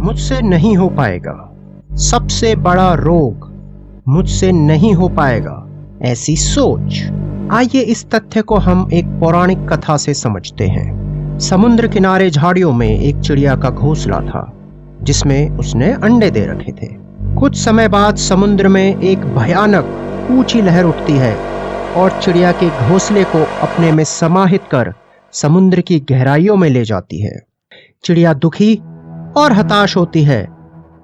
मुझसे नहीं हो पाएगा। सबसे बड़ा रोग, मुझसे नहीं हो पाएगा ऐसी सोच। आइए इस तथ्य को हम एक पौराणिक कथा से समझते हैं। समुद्र किनारे झाड़ियों में एक चिड़िया का घोंसला था जिसमें उसने अंडे दे रखे थे। कुछ समय बाद समुद्र में एक भयानक ऊंची लहर उठती है और चिड़िया के घोंसले को अपने में समाहित कर समुद्र की गहराइयों में ले जाती है। चिड़िया दुखी और हताश होती है,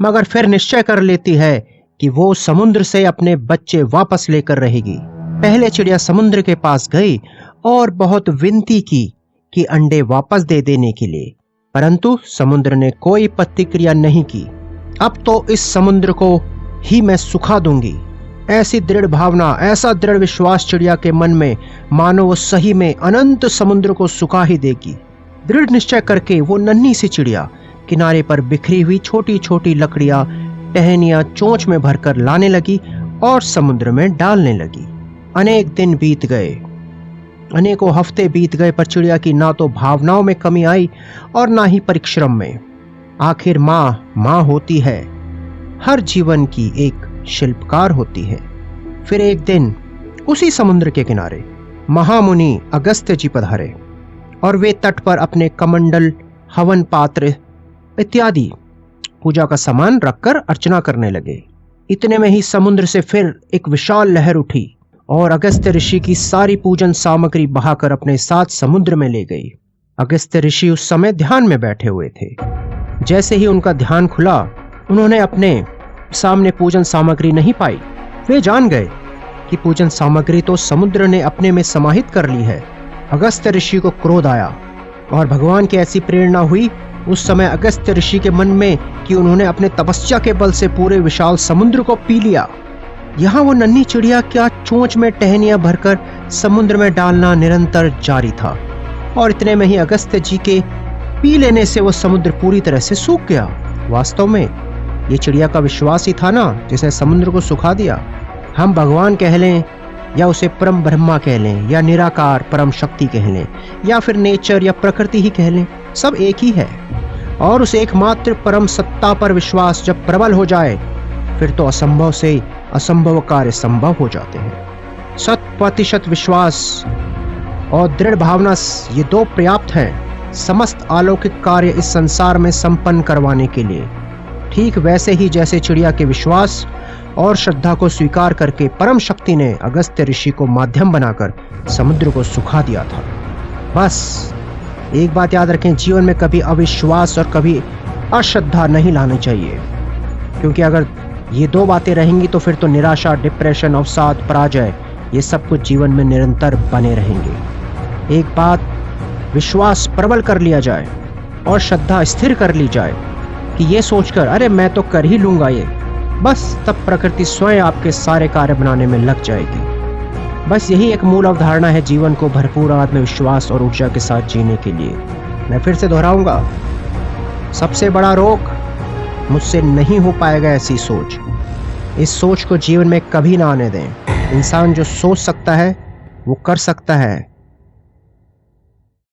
मगर फिर निश्चय कर लेती है कि वो समुद्र से अपने बच्चे वापस लेकर रहेगी। पहले चिड़िया समुद्र के पास गई और बहुत विनती की कि अंडे वापस दे देने के लिए, परंतु समुद्र ने कोई प्रतिक्रिया नहीं की। अब तो इस समुद्र को ही मैं सुखा दूंगी, ऐसी दृढ़ भावना, ऐसा दृढ़ विश्वास चिड़िया के मन में, मानो वो सही में अनंत समुद्र को सुखा ही देगी। दृढ़ निश्चय करके वो नन्ही सी चिड़िया किनारे पर बिखरी हुई छोटी छोटी लकड़ियां, टहनियां चोंच में भरकर लाने लगी और समुद्र में डालने लगी। अनेक दिन बीत गए, अनेकों हफ्ते बीत गए, पर चिड़िया की ना तो भावनाओं में कमी आई और ना ही परिश्रम में। आखिर माँ होती है, हर जीवन की एक शिल्पकार होती है। फिर एक दिन उसी समुद्र के किनारे महामुनि अगस्त्य जी पधारे और वे तट पर अपने कमंडल, हवन पात्र इत्यादि पूजा का सामान रखकर अर्चना करने लगे। इतने में ही समुद्र से फिर एक विशाल लहर उठी और अगस्त्य ऋषि की सारी पूजन सामग्री बहाकर अपने साथ समुद्र में ले गई। अगस्त्य ऋषि उस समय ध्यान में बैठे हुए थे। जैसे ही उनका ध्यान खुला, उन्होंने अपने सामने पूजन सामग्री नहीं पाई। वे जान गए कि पूजन सामग्री तो समुद्र ने अपने में समाहित कर ली है। अगस्त्य ऋषि को क्रोध आया और भगवान की ऐसी प्रेरणा हुई उस समय अगस्त्य ऋषि के मन में कि उन्होंने अपने तपस्या के बल से पूरे विशाल समुद्र को पी लिया। यहाँ वो नन्ही चिड़िया क्या चोंच में टहनियां भरकर समुद्र में डालना निरंतर जारी था और इतने में ही अगस्त्य जी के पी लेने से वो समुद्र पूरी तरह से सूख गया। वास्तव में ये चिड़िया का विश्वास ही था ना जिसने समुद्र को सुखा दिया। हम भगवान कह लें या उसे परम ब्रह्मा कह लें या निराकार परम शक्ति कह लें या फिर नेचर या प्रकृति ही कह लें, सब एक ही है। और उस एकमात्र परम सत्ता पर विश्वास जब प्रबल हो जाए, फिर तो असंभव से असंभव कार्य संभव हो जाते हैं। 100% विश्वास और दृढ़ भावना, ये दो पर्याप्त हैं समस्त अलौकिक कार्य इस संसार में संपन्न करवाने के लिए। ठीक वैसे ही जैसे चिड़िया के विश्वास और श्रद्धा को स्वीकार करके परम शक्ति ने अगस्त्य ऋषि को माध्यम बनाकर समुद्र को सुखा दिया था। बस एक बात याद रखें, जीवन में कभी अविश्वास और कभी अश्रद्धा नहीं लानी चाहिए, क्योंकि अगर ये दो बातें रहेंगी तो फिर तो निराशा, डिप्रेशन, अवसाद, पराजय, ये सब कुछ जीवन में निरंतर बने रहेंगे। एक बात विश्वास प्रबल कर लिया जाए और श्रद्धा स्थिर कर ली जाए कि ये सोचकर अरे मैं तो कर ही लूंगा ये, बस तब प्रकृति स्वयं आपके सारे कार्य बनाने में लग जाएगी। बस यही एक मूल अवधारणा है जीवन को भरपूर आत्मविश्वास और ऊर्जा के साथ जीने के लिए। मैं फिर से दोहराऊंगा, सबसे बड़ा रोग, मुझसे नहीं हो पाएगा ऐसी सोच। इस सोच को जीवन में कभी ना आने दें। इंसान जो सोच सकता है वो कर सकता है,